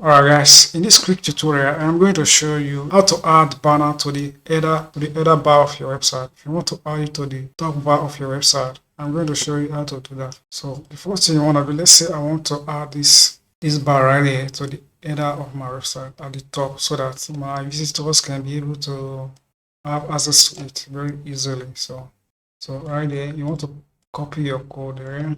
Alright guys, in this quick tutorial, I'm going to show you how to add banner to the header bar of your website. If you want to add it to the top bar of your website, I'm going to show you how to do that. So the first thing you want to do, let's say I want to add this bar right here to the header of my website at the top so that my visitors can be able to have access to it very easily. So right there, you want to copy your code there.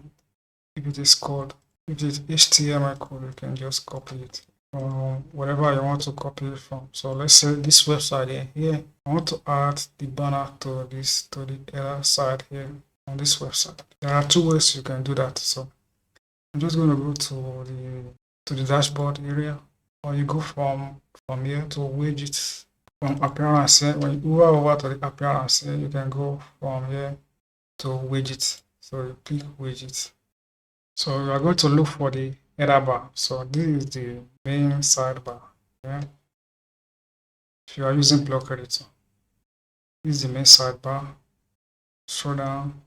If it is code, if it is HTML code, you can just copy it from wherever you want to copy it from. So let's say this website here, I want to add the banner to the other side here on this website. There are two ways you can do that. So I'm just going to go to the dashboard area, or you go from here to widgets. From appearance here, when you move over to the appearance here, you can go from here to widgets. So you click widgets. So we are going to look for the header bar. So this is the main sidebar. Yeah. If you are using block editor, this is the main sidebar. Scroll down,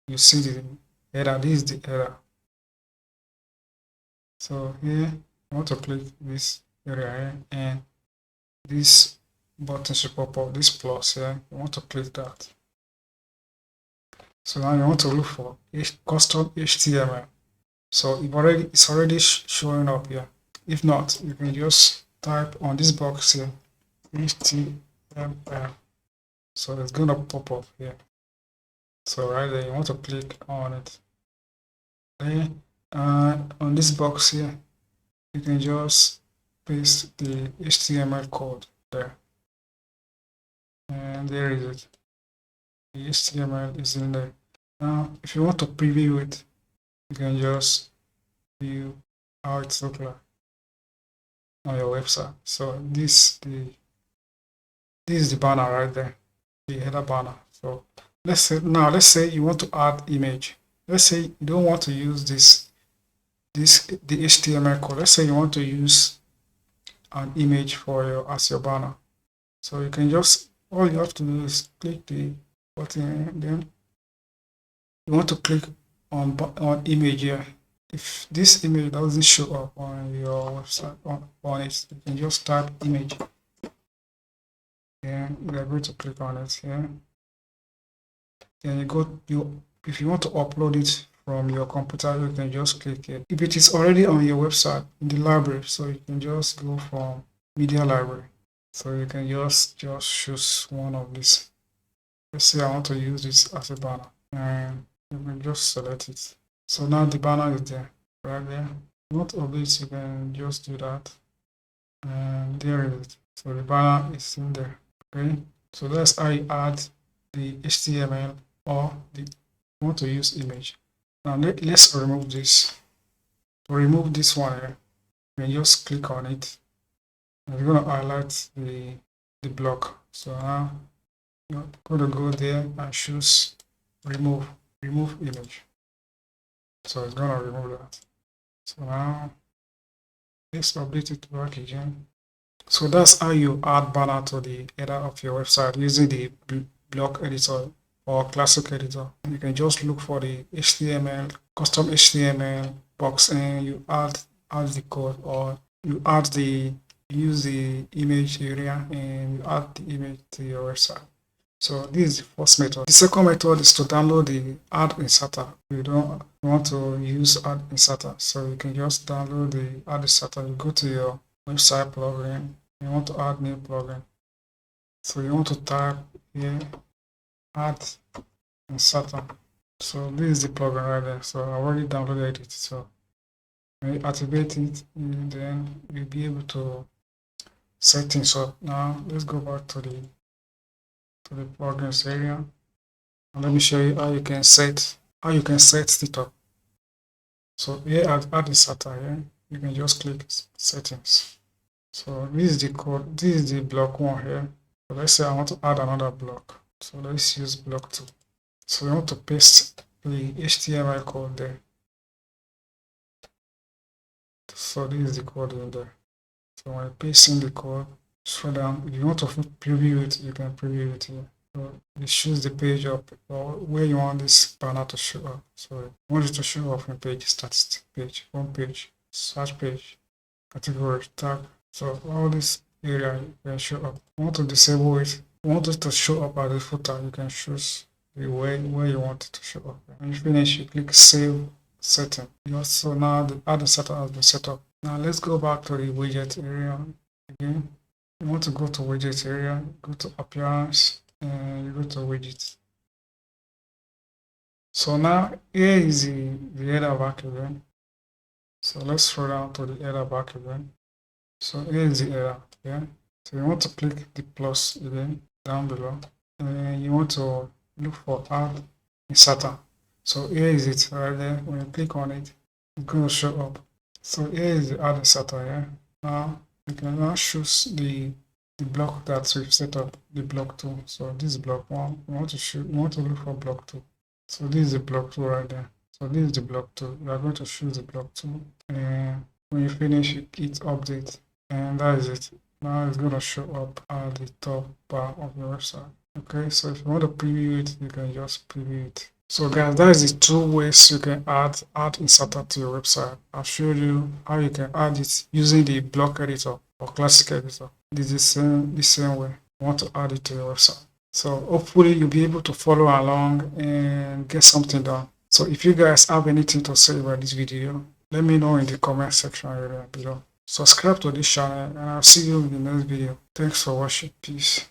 you see the header. This is the header. So here, I want to click this area here, and this button should pop up, this plus here. You want to click that. So now you want to look for custom HTML. So it's already showing up here. If not, you can just type on this box here HTML. So it's gonna pop up here. So right there, you want to click on it. Then on this box here, you can just paste the HTML code there. And there is it. The HTML is in there. Now, if you want to preview it, you can just view how it looks like on your website. So this is the banner right there, the header banner. So let's say you want to add image. Let's say you don't want to use the HTML code. Let's say you want to use an image for as your banner. So you can just, all you have to do is click the button, then you want to click on image here. If this image doesn't show up on your website on it, you can just type image. Then we are going to click on it here. Then if you want to upload it from your computer, you can just click it. If it is already on your website in the library, so you can just go from media library. So you can just choose one of these. Let's say I want to use this as a banner, and you can just select it. So now the banner is there, right there. Not of this, you can just do that, and there is it. So the banner is in there. Okay, so that's how you add the HTML or you want to use image. Now let's remove this. To remove this one here, you can just click on it, and you're going to highlight the block. So now you're going to go there and choose remove image. So it's going to remove that. So now let's update it back again. So that's how you add banner to the header of your website using the block editor or classic editor. You can just look for the HTML, custom HTML box, and you add the code, or you use the image area and you add the image to your website. So this is the first method. The second method is to download the ad inserter. You don't want to use ad inserter, so you can just download the ad inserter. You go to your website plugin. You want to add new plugin. So you want to type here ad inserter. So this is the plugin right there. So I already downloaded it. So when you activate it, and then you'll be able to set things up. Now let's go back to the plugins area, and let me show you how you can set it up. So here at add inserter here, you can just click settings. So this is the code, this is the block 1 here. So let's say I want to add another block. So let's use block 2. So we want to paste the HTML code there. So this is the code in there. So when I paste in the code, scroll down. If you want to preview it, you can preview it here. So it shows the page up or where you want this banner to show up. So I want it to show up on page status page, home page. search page, category, tag. So all this area can show up. You want to disable it. You want it to show up as a footer. You can choose the way where you want it to show up. When you finish, you click save setting. You also now the other setup has been set up. Now let's go back to the widget area again. You want to go to widget area, go to appearance, and you go to widgets. So now here is the header back again. So let's scroll down to the header back again. So here is the header. Yeah. So you want to click the plus again down below, and you want to look for add inserter. So here is it right there. When you click on it, it's going to show up. So here is the add inserter. Yeah. Now you can now choose the block that we've set up, the block 2. So this is block 1. You want to look for block 2. So this is the block 2 right there. So this is the block 2. You are going to choose the block 2, and when you finish, you hit update, and that is it. Now it's going to show up at the top bar of your website. Okay, so if you want to preview it, you can just preview it. So guys, that is the 2 ways you can add inserter to your website. I've showed you how you can add it using the block editor or classic editor. This is the same way you want to add it to your website. So hopefully you'll be able to follow along and get something done. So if you guys have anything to say about this video, let me know in the comment section area below. Subscribe to this channel, and I'll see you in the next video. Thanks for watching. Peace.